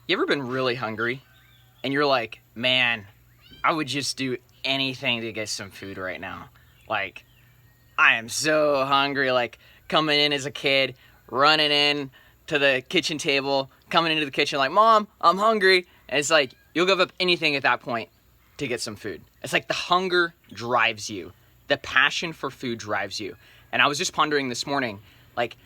You ever been really hungry and you're like, man, I would just do anything to get some food right now. Like, I am so hungry. Like, coming in as a kid, running in to the kitchen table, coming into the kitchen like, Mom, I'm hungry. And it's like, you'll give up anything at that point to get some food. It's like the hunger drives you. The passion for food drives you. And I was just pondering this morning, like,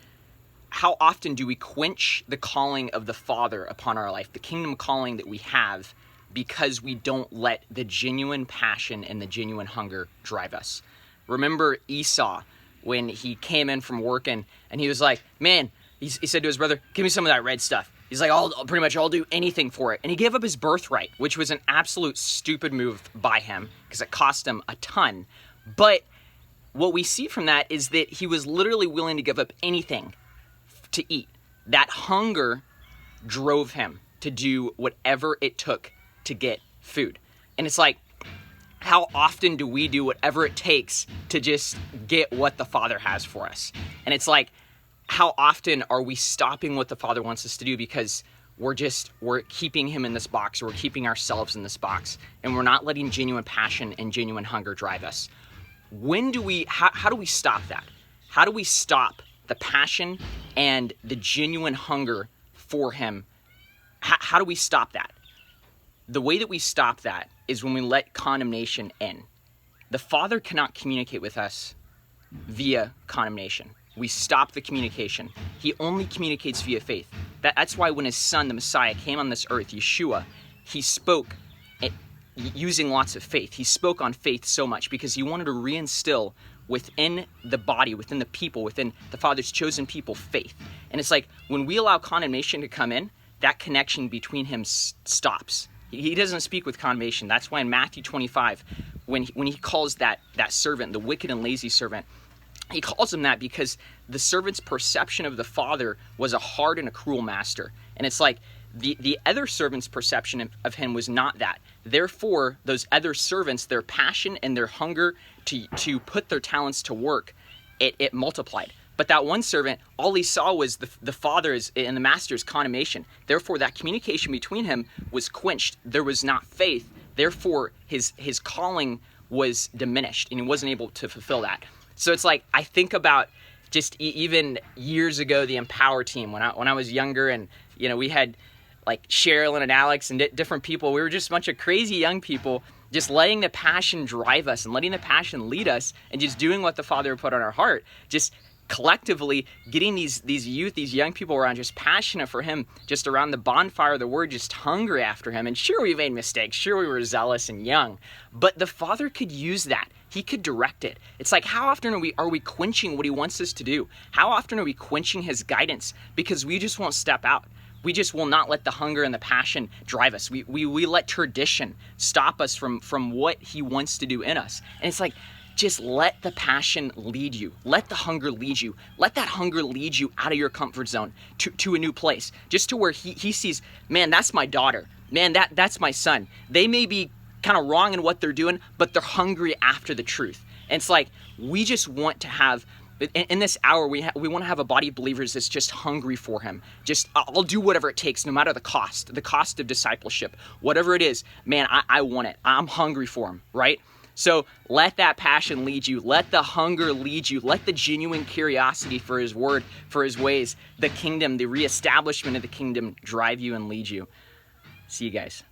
how often do we quench the calling of the Father upon our life, the kingdom calling that we have, because we don't let the genuine passion and the genuine hunger drive us? Remember Esau, when he came in from working and he was like, man, he said to his brother, give me some of that red stuff. He's like, I'll do anything for it. And he gave up his birthright, which was an absolute stupid move by him because it cost him a ton. But what we see from that is that he was literally willing to give up anything to eat. That hunger drove him to do whatever it took to get food. And it's like, how often do we do whatever it takes to just get what the Father has for us? And it's like, how often are we stopping what the Father wants us to do because we're keeping him in this box, or we're keeping ourselves in this box, and we're not letting genuine passion and genuine hunger drive us? How do we stop that? How do we stop the passion and the genuine hunger for him? How do we stop that? The way that we stop that is when we let condemnation in. The Father cannot communicate with us via condemnation. We stop the communication. He only communicates via faith. That's why when his son, the Messiah, came on this earth, Yeshua, he spoke using lots of faith. He spoke on faith so much because he wanted to reinstill within the body, within the people, within the Father's chosen people, faith. And it's like, when we allow condemnation to come in, that connection between him stops. He doesn't speak with condemnation. That's why in Matthew 25, when he calls that servant, the wicked and lazy servant, he calls him that because the servant's perception of the Father was a hard and a cruel master. And it's like, the other servant's perception of him was not that. Therefore, those other servants, their passion and their hunger to put their talents to work, it multiplied. But that one servant, all he saw was the Father's and the Master's condemnation. Therefore, that communication between him was quenched. There was not faith. Therefore, his calling was diminished, and he wasn't able to fulfill that. So it's like, I think about just even years ago, the Empower team, when I was younger, and we had like Sherilyn and Alex and different people. We were just a bunch of crazy young people, just letting the passion drive us and letting the passion lead us, and just doing what the Father put on our heart. Just collectively getting these youth, these young people around, just passionate for him, just around the bonfire of the word, just hungry after him. And sure, we made mistakes. Sure, we were zealous and young, but the Father could use that. He could direct it. It's like, how often are we quenching what he wants us to do? How often are we quenching his guidance because we just won't step out? We just will not let the hunger and the passion drive us. We let tradition stop us from what he wants to do in us. And it's like, just let the passion lead you. Let the hunger lead you. Let that hunger lead you out of your comfort zone to a new place, just to where he sees, man, that's my daughter. Man, that's my son. They may be kind of wrong in what they're doing, but they're hungry after the truth. And it's like, we just want to have, in this hour, we want to have a body of believers that's just hungry for him. Just, I'll do whatever it takes, no matter the cost of discipleship, whatever it is. Man, I want it. I'm hungry for him, right? So let that passion lead you. Let the hunger lead you. Let the genuine curiosity for his word, for his ways, the kingdom, the reestablishment of the kingdom drive you and lead you. See you guys.